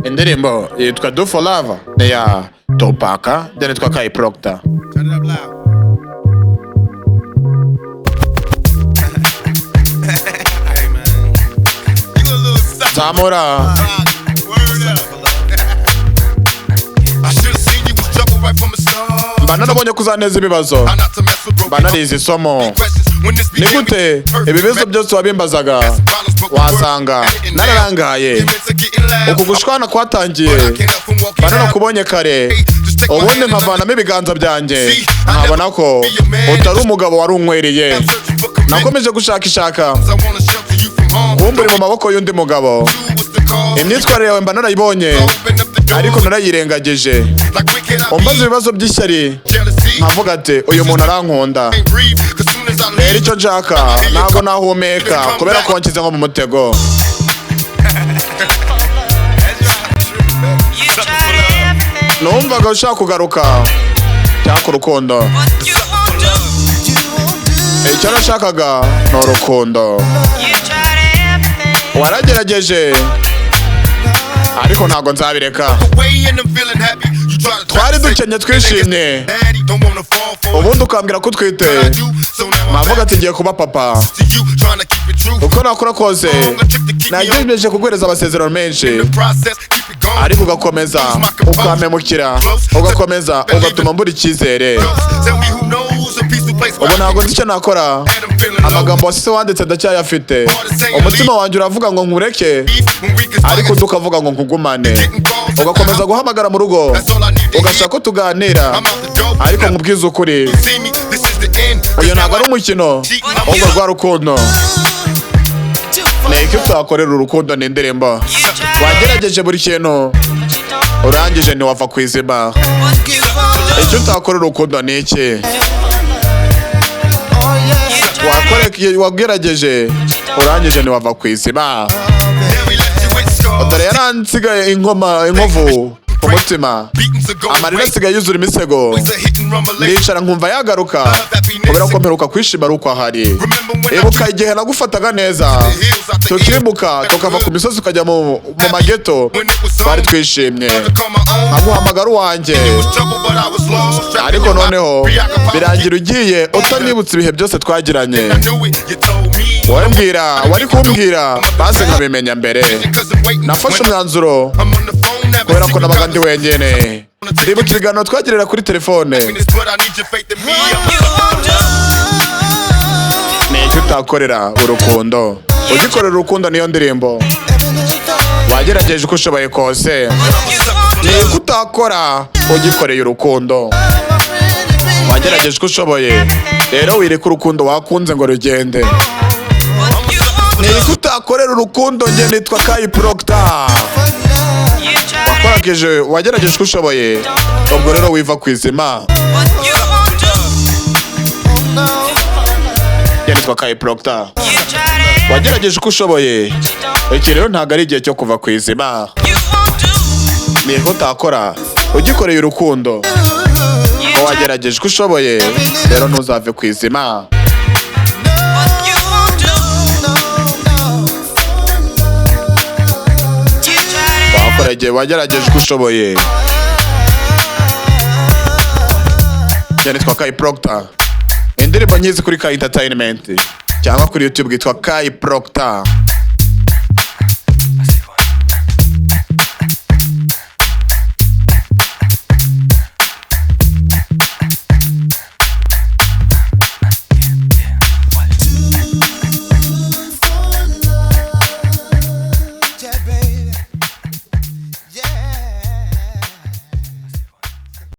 indirimbo yitwa Do For Love ni ya Tupac, then yitwa Kai Proctor. Turn it up loud. Hey man, you a little sucker. Zamura Word up. I should've seen you was trouble right from the start. mba narabonye kuzaneza ibibazo, How not to mess with broken mba narize isomo. questions when this Ni began gute perfect. ibibazo byose wabimbazaga wasanga nararangaye. Uku gushwana kwatangiye mba narakubonye kare, ubundi nkavanamo ibiganza byanjye nkabona ko utari umugabo wari unkwereye. Nakomeje gushakishaka kumva uri mu maboko y'undi mugabo. Imyitwarire yawe mba narayibonye ariko narayirengagije. Umbaza ibibazo by'ishyari nkavuga ati uyu muntu arankunda, rero icyo nshaka ntabwo nahumeka kubera ko wanshyize nko mu mutego. Numvaga ushaka kugaruka cyangwa urukundo, icyo nashakaga ni urukundo. Waragerageje ariko ntabwo nzabireka. Twari dukenye twishimye, ubundi ukambwira ko utwite, navuga ati ngiye kuba papa. Uko nakora kose nagerageje kuguhereza amasezerano menshi, ariko ugakomeza ukampemukira, ugakomeza ugatuma mbura icyizere. Ubu ntabwo nzi icyo nakora, amagambo wasize wanditse ndacyayafite. Umutima wanjye uravuga ngo nkureke, ariko undi ukavuga ngo nkugumane. Ugakomeza guhamagara mu rugo ugashaka ko tuganira, ariko nkubwiza ukuri uyu ntabwo ari umukino, ahubwo rwa rukundo. Ni iki utakorera urukundo ni indirimbo. Wagerageje buri kintu urangije ntiwava ku izima. Icyo utakorera urukundo ni iki? Wagerageje urangije ntiwava ku izima. Dore yaransigaye inkovu ku mutima, amarira asigaye yuzura imisego. Ndicara nkumva yagaruka kubera ko mperuka kwishima ari uko ahari. Ibuka igihe nagufataga neza, tukimuka tukava ku misozi ukajya mu mageto, twari twishimye, nkaguhamagara uwanjye. Ariko noneho birangira ugiye utanibutse ibihe byose twagiranye. Wari kumbwira basi nkabimenya mbere. Nafashe umwanzuro kubera ko nabaga ndi wenyine. Ndibuka ikiganiro twagirira kuri telefone. Ni iki utakorera urukundo? Ugikorera urukundo niyo ndirimbo. Wagerageje uko ushoboye kose. Ni iki utakora ugikoreye urukundo? Wagerageje uko ushoboye, rero wireka urukundo wakunze ngo rugende. Ni iki utakorera urukundo? Njye nitwa Kai Proctor. Wagerageje uko ushoboye, ubwo rero wiva ku izima. Njye nitwa Kai Proctor. Wagerageje uko ushoboye, iki rero ntabwo ari igihe cyo kuva ku izima. Ni iki utakora ugikoreye urukundo? Wagerageje uko ushoboye, rero ntuzave ku izima. Wagerageje uko ushoboye. Njye nitwa Kai Proctor. Indirimbo nkizi kuri Kai Entertainment cyangwa kuri YouTube yitwa Kai Proctor.